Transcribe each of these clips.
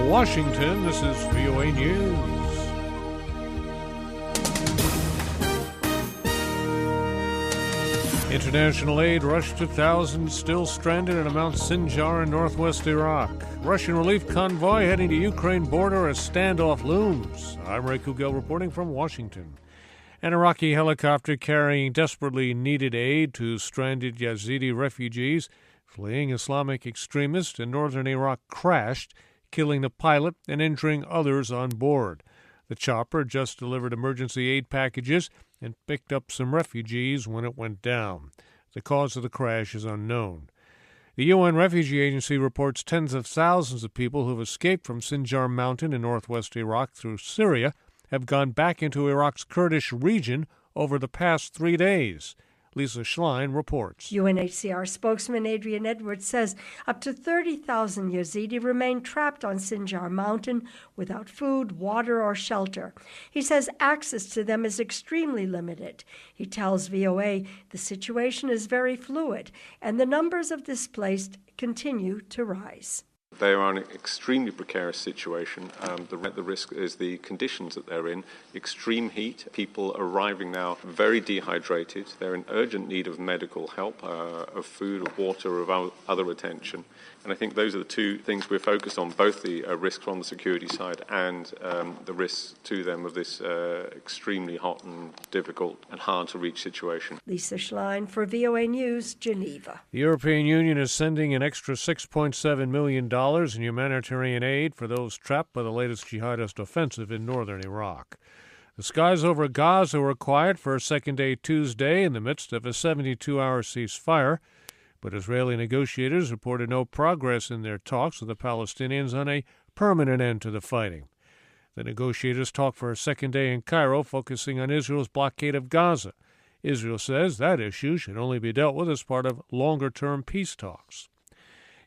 In Washington, this is VOA News. International aid rushed to thousands still stranded at Mount Sinjar in northwest Iraq. Russian relief convoy heading to Ukraine border as standoff looms. I'm Ray Kouguell reporting from Washington. An Iraqi helicopter carrying desperately needed aid to stranded Yazidi refugees fleeing Islamic extremists in northern Iraq crashed, killing the pilot and injuring others on board. The chopper just delivered emergency aid packages and picked up some refugees when it went down. The cause of the crash is unknown. The UN Refugee Agency reports tens of thousands of people who have escaped from Sinjar Mountain in northwest Iraq through Syria have gone back into Iraq's Kurdish region over the past 3 days. Lisa Schlein reports. UNHCR spokesman Adrian Edwards says up to 30,000 Yazidi remain trapped on Sinjar Mountain without food, water, or shelter. He says access to them is extremely limited. He tells VOA the situation is very fluid and the numbers of displaced continue to rise. They are in an extremely precarious situation. The risk is the conditions that they're in. Extreme heat, people arriving now very dehydrated. They're in urgent need of medical help, of food, of water, of other attention. And I think those are the two things we're focused on, both the risks on the security side and the risks to them of this extremely hot and difficult and hard to reach situation. Lisa Schlein for VOA News, Geneva. The European Union is sending an extra $6.7 million in humanitarian aid for those trapped by the latest jihadist offensive in northern Iraq. The skies over Gaza were quiet for a second day Tuesday in the midst of a 72-hour ceasefire, but Israeli negotiators reported no progress in their talks with the Palestinians on a permanent end to the fighting. The negotiators talked for a second day in Cairo, focusing on Israel's blockade of Gaza. Israel says that issue should only be dealt with as part of longer-term peace talks.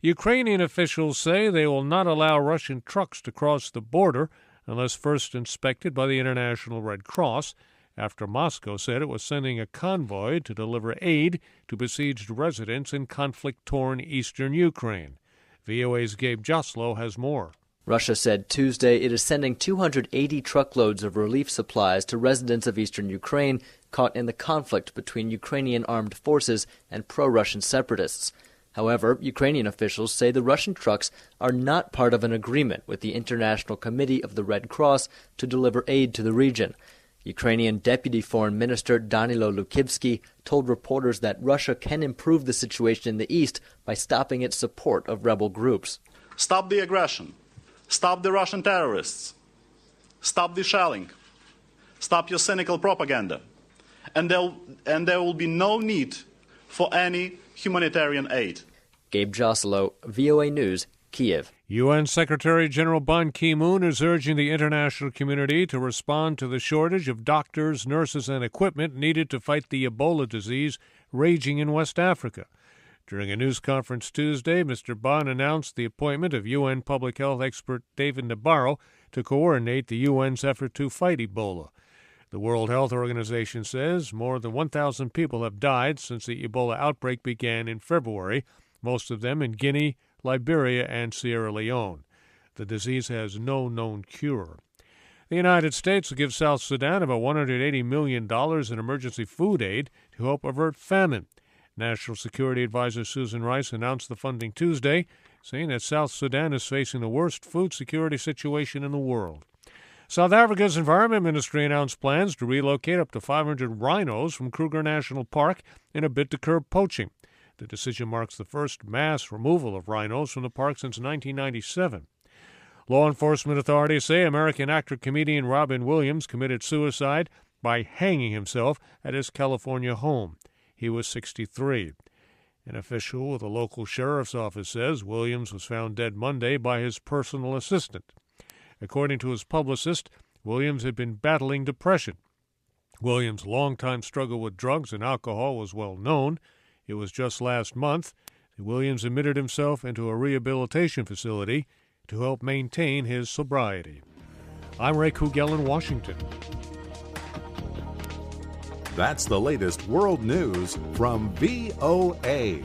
Ukrainian officials say they will not allow Russian trucks to cross the border unless first inspected by the International Red Cross, after Moscow said it was sending a convoy to deliver aid to besieged residents in conflict-torn eastern Ukraine. VOA's Gabe Joslow has more. Russia said Tuesday it is sending 280 truckloads of relief supplies to residents of eastern Ukraine caught in the conflict between Ukrainian armed forces and pro-Russian separatists. However, Ukrainian officials say the Russian trucks are not part of an agreement with the International Committee of the Red Cross to deliver aid to the region. Ukrainian Deputy Foreign Minister Danilo Lukivsky told reporters that Russia can improve the situation in the east by stopping its support of rebel groups. Stop the aggression. Stop the Russian terrorists. Stop the shelling. Stop your cynical propaganda. And there will be no need for any humanitarian aid. Gabe Joslow, VOA News, Kiev. UN Secretary-General Ban Ki-moon is urging the international community to respond to the shortage of doctors, nurses, and equipment needed to fight the Ebola disease raging in West Africa. During a news conference Tuesday, Mr. Ban announced the appointment of UN public health expert David Nabarro to coordinate the UN's effort to fight Ebola. The World Health Organization says more than 1,000 people have died since the Ebola outbreak began in February, most of them in Guinea, Liberia, and Sierra Leone. The disease has no known cure. The United States will give South Sudan about $180 million in emergency food aid to help avert famine. National Security Advisor Susan Rice announced the funding Tuesday, saying that South Sudan is facing the worst food security situation in the world. South Africa's Environment Ministry announced plans to relocate up to 500 rhinos from Kruger National Park in a bid to curb poaching. The decision marks the first mass removal of rhinos from the park since 1997. Law enforcement authorities say American actor-comedian Robin Williams committed suicide by hanging himself at his California home. He was 63. An official with a local sheriff's office says Williams was found dead Monday by his personal assistant. According to his publicist, Williams had been battling depression. Williams' longtime struggle with drugs and alcohol was well known. It was just last month that Williams admitted himself into a rehabilitation facility to help maintain his sobriety. I'm Ray Kouguell in Washington. That's the latest world news from VOA.